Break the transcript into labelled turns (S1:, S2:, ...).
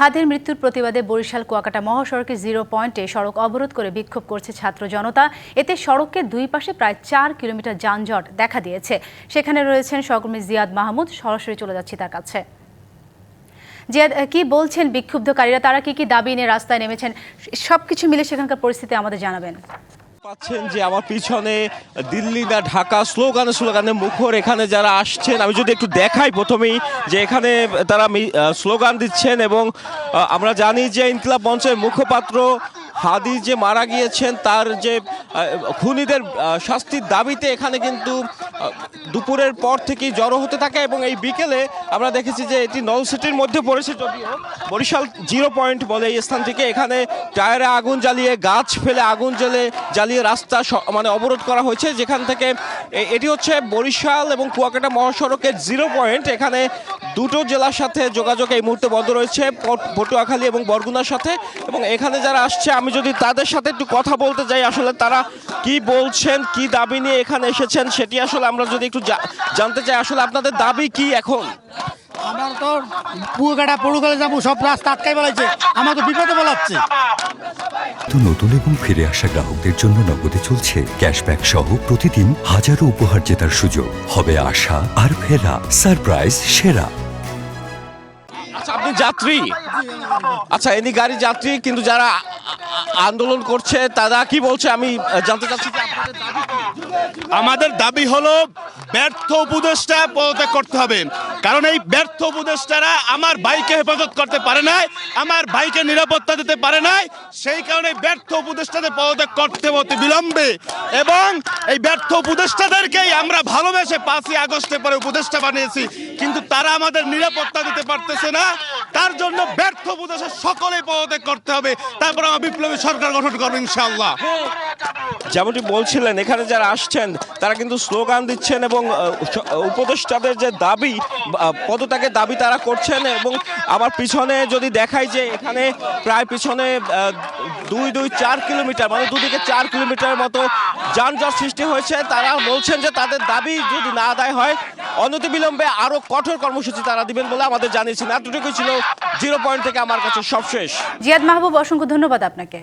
S1: হাদির মৃত্যুর প্রতিবাদে বরিশাল কুয়াকাটা মহাসড়কের 0 পয়েন্টে সড়ক অবরোধ করে বিক্ষোভ করছে ছাত্র জনতা। এতে সড়কের দুই পাশে প্রায় 4 কিলোমিটার যানজট দেখা দিয়েছে। সেখানে রয়েছেন সহকর্মী জিয়াদ মাহমুদ, সরাসরি চলে যাচ্ছি তার কাছে। জিয়াদ, কি বলছেন বিক্ষুব্ধকারীরা, তারা কি দাবি নিয়ে রাস্তায় নেমেছেন, সবকিছু মিলে সেখানকার পরিস্থিতি আমাদের জানাবেন।
S2: পাচ্ছেন যে আমার পিছনে দিল্লি না ঢাকা স্লোগানে মুখর এখানে যারা আসছেন, আমি যদি একটু দেখাই প্রথমেই যে এখানে তারা স্লোগান দিচ্ছেন এবং আমরা জানি যে ইনকিলাব মঞ্চের মুখপাত্র হাদি যে মারা গিয়েছেন তার যে খুনিদের শাস্তির দাবিতে এখানে কিন্তু দুপুরের পর থেকেই জড়ো হতে থাকে এবং এই বিকেলে আমরা দেখেছি যে এটি নলসিটির মধ্যে পড়েছে, যদিও বরিশাল 0 পয়েন্ট বলে এই স্থান থেকে। এখানে টায়ারে আগুন জ্বালিয়ে, গাছ ফেলে আগুন জ্বালিয়ে রাস্তা মানে অবরোধ করা হয়েছে, যেখান থেকে এটি হচ্ছে বরিশাল এবং কুয়াকাটা মহাসড়কের 0 পয়েন্ট। এখানে দুটো জেলার সাথে যোগাযোগ এই মুহূর্তে বন্ধ রয়েছে, পটুয়াখালী এবং বরগুনার সাথে। এবং এখানে যারা আসছে আমি যদি তাদের সাথে একটু কথা বলতে যাই, আসলে তারা কি বলছেন, কি দাবি নিয়ে এখানে এসেছেন সেটি আসলে আমরা যদি একটু জানতে চাই। আসলে আপনাদের দাবি কি এখন?
S3: আমার তো কুয়াকাটা পটুয়াখালী যাবো, সব রাস্তা আটকাই বলাইছে, আমার তো বিপদে বলাচ্ছে।
S4: নতুন এবং ফিরে আসা গ্রাহকদের জন্য নগদে চলছে ক্যাশব্যাক সহ প্রতিদিন হাজারো উপহার জেতার সুযোগ। হবে আশা আর ফেরা, সারপ্রাইজ সেরা।
S2: আচ্ছা, আপনি যাত্রী? আচ্ছা, এনি গাড়ি যাত্রী, কিন্তু যারা আন্দোলন করছে তারা কি বলছে আমি জানতে চাচ্ছি যে আপনাদের দাবি কি?
S5: আমাদের দাবি হলো ব্যর্থ উপদেষ্টা পদত্যাগ করতে হবে, কারণ এই ব্যর্থ উপদেষ্টারা আমার ভাইকে হেফাজত করতে পারে নাই, আমার ভাইকে নিরাপত্তা দিতে পারে নাই। সেই কারণে ব্যর্থ উপদেষ্টাদের পদত্যাগ করতে হতে বিলম্বে, এবং এই ব্যর্থ উপদেষ্টাদেরকেই আমরা ভালোবেসে 5ই আগস্টে পরে উপদেষ্টা বানিয়েছি, কিন্তু তারা আমাদের নিরাপত্তা দিতে পারতেছে না। তার জন্য ব্যর্থ উপদেষ্টা সকলেই পদত্যাগ করতে হবে, তারপর আমরা বিপ্লবী সরকার গঠন করবো ইনশাআল্লাহ।
S2: যেমনটি বলছিলেন, এখানে যারা আসছেন তারা কিন্তু স্লোগান দিচ্ছেন এবং উপদেষ্টাদের যে দাবি, পদত্যাগের দাবি তারা করছেন। এবং আমার পিছনে যদি দেখাই যে এখানে প্রায় পিছনে 4 কিলোমিটার, মানে দুদিকে 4 কিলোমিটার মতো যানজট সৃষ্টি হয়েছে। তারা বলছেন যে তাদের দাবি যদি না আদায় হয় অনতিবিলম্বে আরো কঠোর কর্মসূচি তারা দিবেন বলে আমাদের জানিয়েছেন। এতটুকুই ছিল 0 পয়েন্ট থেকে আমার কাছে সবশেষ।
S1: জিয়াদ মাহবুব, অসংখ্য ধন্যবাদ আপনাকে।